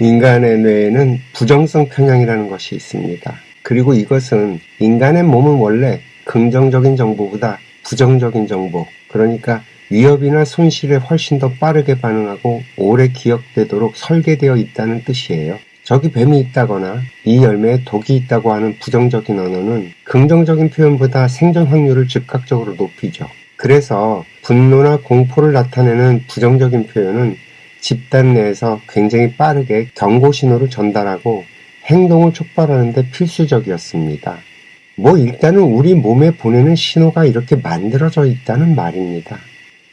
인간의 뇌에는 부정성 편향이라는 것이 있습니다. 그리고 이것은 인간의 몸은 원래 긍정적인 정보보다 부정적인 정보, 그러니까 위협이나 손실에 훨씬 더 빠르게 반응하고 오래 기억되도록 설계되어 있다는 뜻이에요. 저기 뱀이 있다거나 이 열매에 독이 있다고 하는 부정적인 언어는 긍정적인 표현보다 생존 확률을 즉각적으로 높이죠. 그래서 분노나 공포를 나타내는 부정적인 표현은 집단 내에서 굉장히 빠르게 경고 신호를 전달하고 행동을 촉발하는 데 필수적이었습니다. 일단은 우리 몸에 보내는 신호가 이렇게 만들어져 있다는 말입니다.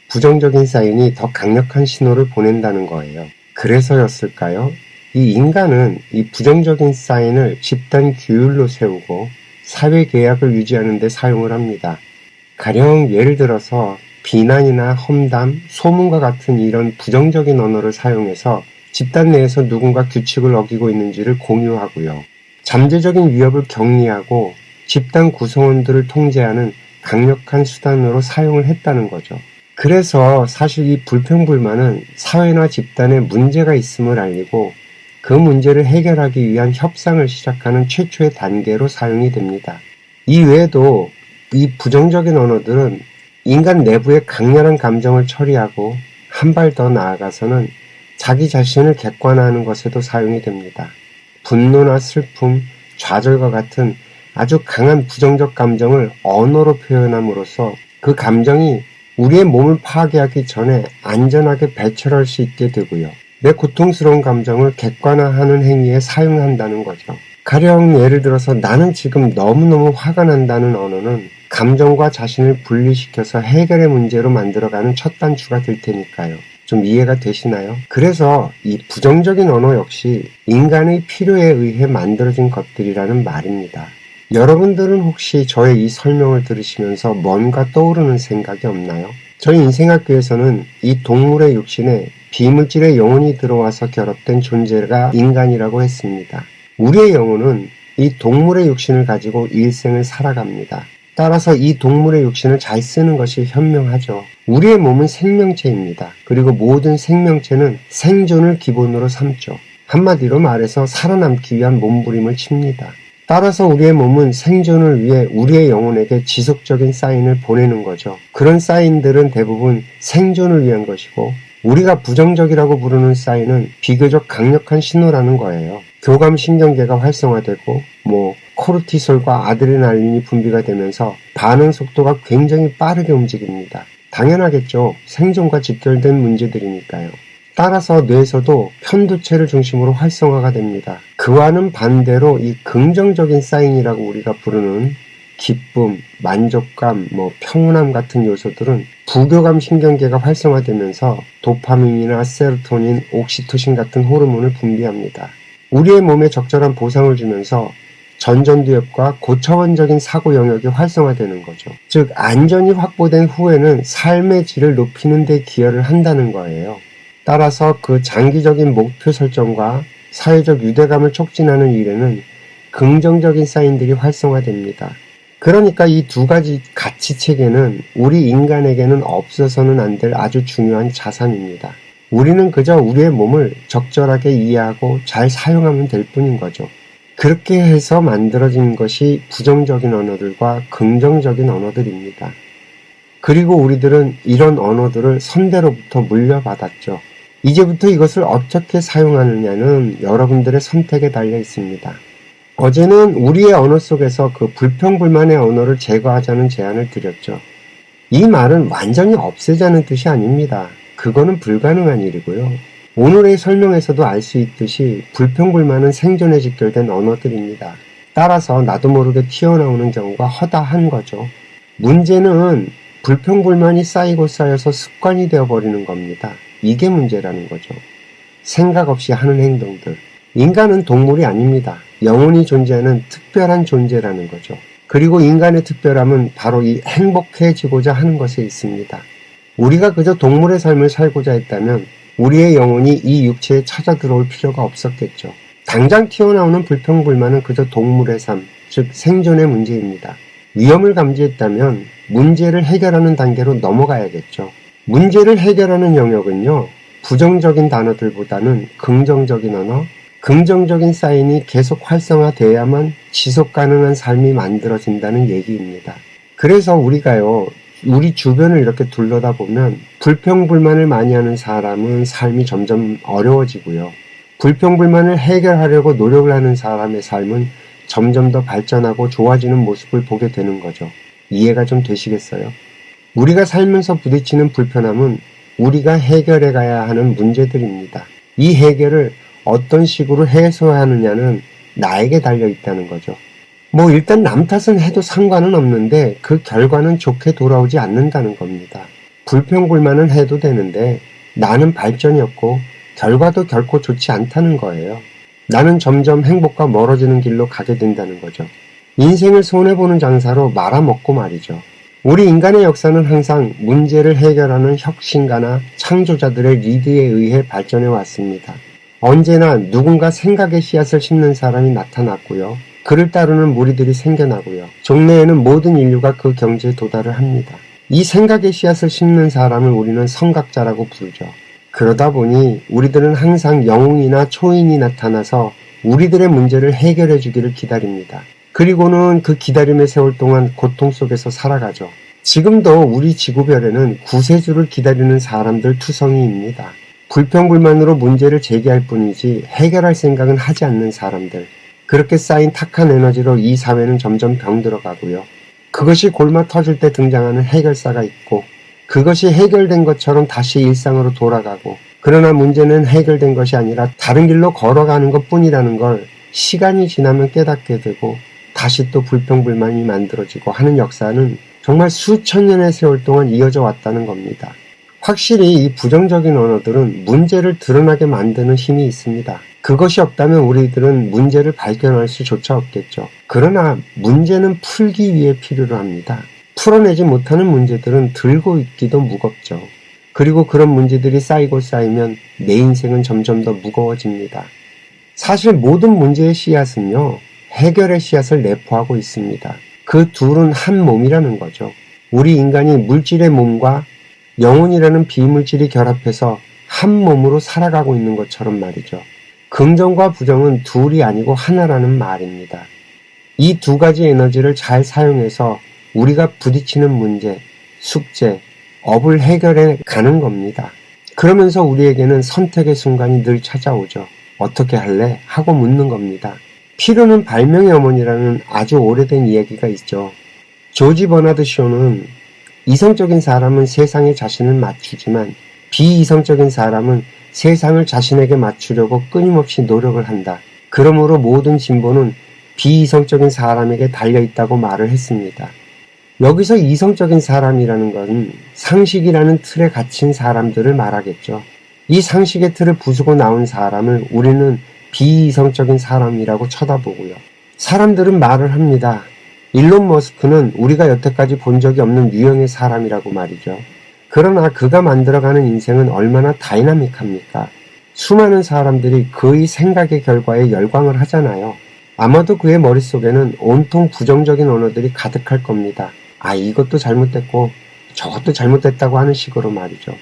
부정적인 사인이 더 강력한 신호를 보낸다는 거예요. 그래서였을까요? 이 인간은 이 부정적인 사인을 집단 규율로 세우고 사회 계약을 유지하는 데 사용을 합니다. 가령 예를 들어서 비난이나 험담, 소문과 같은 이런 부정적인 언어를 사용해서 집단 내에서 누군가 규칙을 어기고 있는지를 공유하고요. 잠재적인 위협을 격리하고 집단 구성원들을 통제하는 강력한 수단으로 사용을 했다는 거죠. 그래서 사실 이 불평불만은 사회나 집단에 문제가 있음을 알리고 그 문제를 해결하기 위한 협상을 시작하는 최초의 단계로 사용이 됩니다. 이 외에도 이 부정적인 언어들은 인간 내부의 강렬한 감정을 처리하고 한 발 더 나아가서는 자기 자신을 객관화하는 것에도 사용이 됩니다. 분노나 슬픔, 좌절과 같은 아주 강한 부정적 감정을 언어로 표현함으로써 그 감정이 우리의 몸을 파괴하기 전에 안전하게 배출할 수 있게 되고요. 내 고통스러운 감정을 객관화하는 행위에 사용한다는 거죠. 가령 예를 들어서 나는 지금 너무너무 화가 난다는 언어는 감정과 자신을 분리시켜서 해결의 문제로 만들어가는 첫 단추가 될 테니까요. 좀 이해가 되시나요? 그래서 이 부정적인 언어 역시 인간의 필요에 의해 만들어진 것들이라는 말입니다. 여러분들은 혹시 저의 이 설명을 들으시면서 뭔가 떠오르는 생각이 없나요? 저희 인생학교에서는 이 동물의 육신에 비물질의 영혼이 들어와서 결합된 존재가 인간이라고 했습니다. 우리의 영혼은 이 동물의 육신을 가지고 일생을 살아갑니다. 따라서 이 동물의 육신을 잘 쓰는 것이 현명하죠. 우리의 몸은 생명체입니다. 그리고 모든 생명체는 생존을 기본으로 삼죠. 한마디로 말해서 살아남기 위한 몸부림을 칩니다. 따라서 우리의 몸은 생존을 위해 우리의 영혼에게 지속적인 사인을 보내는 거죠. 그런 사인들은 대부분 생존을 위한 것이고 우리가 부정적이라고 부르는 사인은 비교적 강력한 신호라는 거예요. 교감신경계가 활성화되고 코르티솔과 아드레날린이 분비가 되면서 반응 속도가 굉장히 빠르게 움직입니다. 당연하겠죠. 생존과 직결된 문제들이니까요. 따라서 뇌에서도 편두체를 중심으로 활성화가 됩니다. 그와는 반대로 이 긍정적인 사인이라고 우리가 부르는 기쁨, 만족감, 평온함 같은 요소들은 부교감 신경계가 활성화되면서 도파민이나 세로토닌, 옥시토신 같은 호르몬을 분비합니다. 우리의 몸에 적절한 보상을 주면서 전전두엽과 고차원적인 사고 영역이 활성화되는 거죠. 즉 안전이 확보된 후에는 삶의 질을 높이는 데 기여를 한다는 거예요. 따라서 그 장기적인 목표 설정과 사회적 유대감을 촉진하는 일에는 긍정적인 사인들이 활성화됩니다. 그러니까 이 두 가지 가치 체계는 우리 인간에게는 없어서는 안 될 아주 중요한 자산입니다. 우리는 그저 우리의 몸을 적절하게 이해하고 잘 사용하면 될 뿐인 거죠. 그렇게 해서 만들어진 것이 부정적인 언어들과 긍정적인 언어들입니다. 그리고 우리들은 이런 언어들을 선대로부터 물려받았죠. 이제부터 이것을 어떻게 사용하느냐는 여러분들의 선택에 달려 있습니다. 어제는 우리의 언어 속에서 그 불평불만의 언어를 제거하자는 제안을 드렸죠. 이 말은 완전히 없애자는 뜻이 아닙니다. 그거는 불가능한 일이고요. 오늘의 설명에서도 알 수 있듯이 불평불만은 생존에 직결된 언어들입니다. 따라서 나도 모르게 튀어나오는 경우가 허다한 거죠. 문제는 불평불만이 쌓이고 쌓여서 습관이 되어버리는 겁니다. 이게 문제라는 거죠. 생각 없이 하는 행동들. 인간은 동물이 아닙니다. 영혼이 존재하는 특별한 존재라는 거죠. 그리고 인간의 특별함은 바로 이 행복해지고자 하는 것에 있습니다. 우리가 그저 동물의 삶을 살고자 했다면 우리의 영혼이 이 육체에 찾아 들어올 필요가 없었겠죠. 당장 튀어나오는 불평불만은 그저 동물의 삶, 즉 생존의 문제입니다. 위험을 감지했다면 문제를 해결하는 단계로 넘어가야겠죠. 문제를 해결하는 영역은요, 부정적인 단어들보다는 긍정적인 언어, 긍정적인 사인이 계속 활성화돼야만 지속 가능한 삶이 만들어진다는 얘기입니다. 그래서 우리가요, 우리 주변을 이렇게 둘러다 보면 불평불만을 많이 하는 사람은 삶이 점점 어려워지고요. 불평불만을 해결하려고 노력을 하는 사람의 삶은 점점 더 발전하고 좋아지는 모습을 보게 되는 거죠. 이해가 좀 되시겠어요? 우리가 살면서 부딪히는 불편함은 우리가 해결해 가야 하는 문제들입니다. 이 해결을 어떤 식으로 해소하느냐는 나에게 달려 있다는 거죠. 일단 남 탓은 해도 상관은 없는데 그 결과는 좋게 돌아오지 않는다는 겁니다. 불평불만은 해도 되는데 나는 발전이 없고 결과도 결코 좋지 않다는 거예요. 나는 점점 행복과 멀어지는 길로 가게 된다는 거죠. 인생을 손해보는 장사로 말아먹고 말이죠. 우리 인간의 역사는 항상 문제를 해결하는 혁신가나 창조자들의 리드에 의해 발전해 왔습니다. 언제나 누군가 생각의 씨앗을 심는 사람이 나타났고요. 그를 따르는 무리들이 생겨나고요. 종래에는 모든 인류가 그 경지에 도달을 합니다. 이 생각의 씨앗을 심는 사람을 우리는 성각자라고 부르죠. 그러다 보니 우리들은 항상 영웅이나 초인이 나타나서 우리들의 문제를 해결해 주기를 기다립니다. 그리고는 그 기다림의 세월 동안 고통 속에서 살아가죠. 지금도 우리 지구별에는 구세주를 기다리는 사람들 투성이입니다. 불평불만으로 문제를 제기할 뿐이지 해결할 생각은 하지 않는 사람들. 그렇게 쌓인 탁한 에너지로 이 사회는 점점 병들어가고요. 그것이 골마 터질 때 등장하는 해결사가 있고 그것이 해결된 것처럼 다시 일상으로 돌아가고 그러나 문제는 해결된 것이 아니라 다른 길로 걸어가는 것뿐이라는 걸 시간이 지나면 깨닫게 되고 다시 또 불평불만이 만들어지고 하는 역사는 정말 수천 년의 세월 동안 이어져 왔다는 겁니다. 확실히 이 부정적인 언어들은 문제를 드러나게 만드는 힘이 있습니다. 그것이 없다면 우리들은 문제를 발견할 수조차 없겠죠. 그러나 문제는 풀기 위해 필요로 합니다. 풀어내지 못하는 문제들은 들고 있기도 무겁죠. 그리고 그런 문제들이 쌓이고 쌓이면 내 인생은 점점 더 무거워집니다. 사실 모든 문제의 씨앗은요, 해결의 씨앗을 내포하고 있습니다. 그 둘은 한 몸이라는 거죠. 우리 인간이 물질의 몸과 영혼이라는 비물질이 결합해서 한 몸으로 살아가고 있는 것처럼 말이죠. 긍정과 부정은 둘이 아니고 하나라는 말입니다. 이 두 가지 에너지를 잘 사용해서 우리가 부딪히는 문제, 숙제, 업을 해결해 가는 겁니다. 그러면서 우리에게는 선택의 순간이 늘 찾아오죠. 어떻게 할래? 하고 묻는 겁니다. 필요는 발명의 어머니라는 아주 오래된 이야기가 있죠. 조지 버나드 쇼는 이성적인 사람은 세상에 자신을 맞추지만 비이성적인 사람은 세상을 자신에게 맞추려고 끊임없이 노력을 한다. 그러므로 모든 진보는 비이성적인 사람에게 달려있다고 말을 했습니다. 여기서 이성적인 사람이라는 건 상식이라는 틀에 갇힌 사람들을 말하겠죠. 이 상식의 틀을 부수고 나온 사람을 우리는 비이성적인 사람이라고 쳐다보고요. 사람들은 말을 합니다. 일론 머스크는 우리가 여태까지 본 적이 없는 유형의 사람이라고 말이죠. 그러나 그가 만들어가는 인생은 얼마나 다이나믹합니까? 수많은 사람들이 그의 생각의 결과에 열광을 하잖아요. 아마도 그의 머릿속에는 온통 부정적인 언어들이 가득할 겁니다. 이것도 잘못됐고 저것도 잘못됐다고 하는 식으로 말이죠.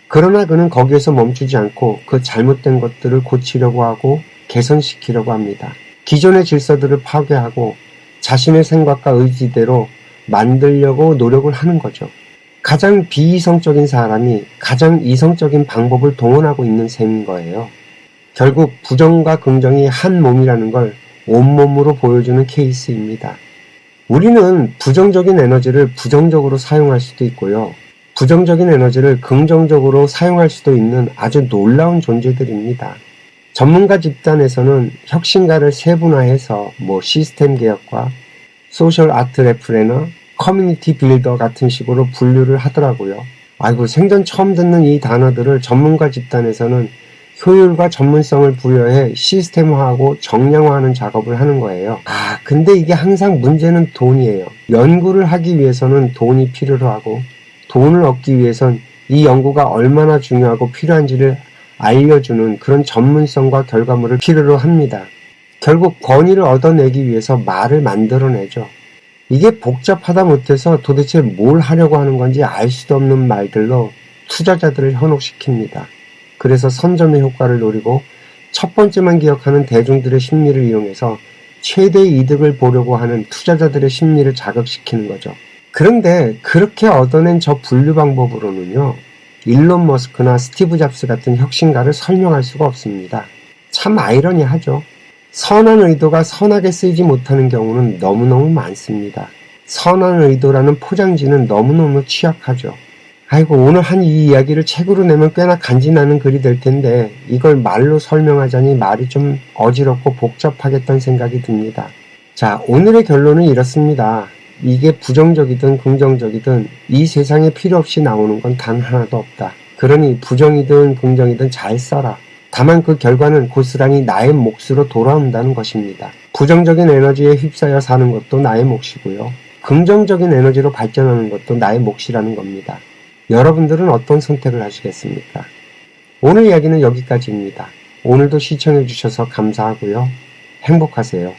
그러나 그는 거기에서 멈추지 않고 그 잘못된 것들을 고치려고 하고 개선시키려고 합니다. 기존의 질서들을 파괴하고 자신의 생각과 의지대로 만들려고 노력을 하는 거죠. 가장 비이성적인 사람이 가장 이성적인 방법을 동원하고 있는 셈인 거예요. 결국 부정과 긍정이 한 몸이라는 걸 온몸으로 보여주는 케이스입니다. 우리는 부정적인 에너지를 부정적으로 사용할 수도 있고요. 부정적인 에너지를 긍정적으로 사용할 수도 있는 아주 놀라운 존재들입니다. 전문가 집단에서는 혁신가를 세분화해서 시스템 개혁과 소셜 아트 레프레너, 커뮤니티 빌더 같은 식으로 분류를 하더라고요. 생전 처음 듣는 이 단어들을 전문가 집단에서는 효율과 전문성을 부여해 시스템화하고 정량화하는 작업을 하는 거예요. 근데 이게 항상 문제는 돈이에요. 연구를 하기 위해서는 돈이 필요로 하고 돈을 얻기 위해선 이 연구가 얼마나 중요하고 필요한지를 알려주는 그런 전문성과 결과물을 필요로 합니다. 결국 권위를 얻어내기 위해서 말을 만들어내죠. 이게 복잡하다 못해서 도대체 뭘 하려고 하는 건지 알 수도 없는 말들로 투자자들을 현혹시킵니다. 그래서 선점의 효과를 노리고 첫 번째만 기억하는 대중들의 심리를 이용해서 최대의 이득을 보려고 하는 투자자들의 심리를 자극시키는 거죠. 그런데 그렇게 얻어낸 저 분류 방법으로는요, 일론 머스크나 스티브 잡스 같은 혁신가를 설명할 수가 없습니다. 참 아이러니하죠. 선한 의도가 선하게 쓰이지 못하는 경우는 너무너무 많습니다. 선한 의도라는 포장지는 너무너무 취약하죠. 아이고, 오늘 한 이 이야기를 책으로 내면 꽤나 간지나는 글이 될 텐데 이걸 말로 설명하자니 말이 좀 어지럽고 복잡하겠다는 생각이 듭니다. 자, 오늘의 결론은 이렇습니다. 이게 부정적이든 긍정적이든 이 세상에 필요 없이 나오는 건 단 하나도 없다. 그러니 부정이든 긍정이든 잘 써라. 다만 그 결과는 고스란히 나의 몫으로 돌아온다는 것입니다. 부정적인 에너지에 휩싸여 사는 것도 나의 몫이고요. 긍정적인 에너지로 발전하는 것도 나의 몫이라는 겁니다. 여러분들은 어떤 선택을 하시겠습니까? 오늘 이야기는 여기까지입니다. 오늘도 시청해 주셔서 감사하고요. 행복하세요.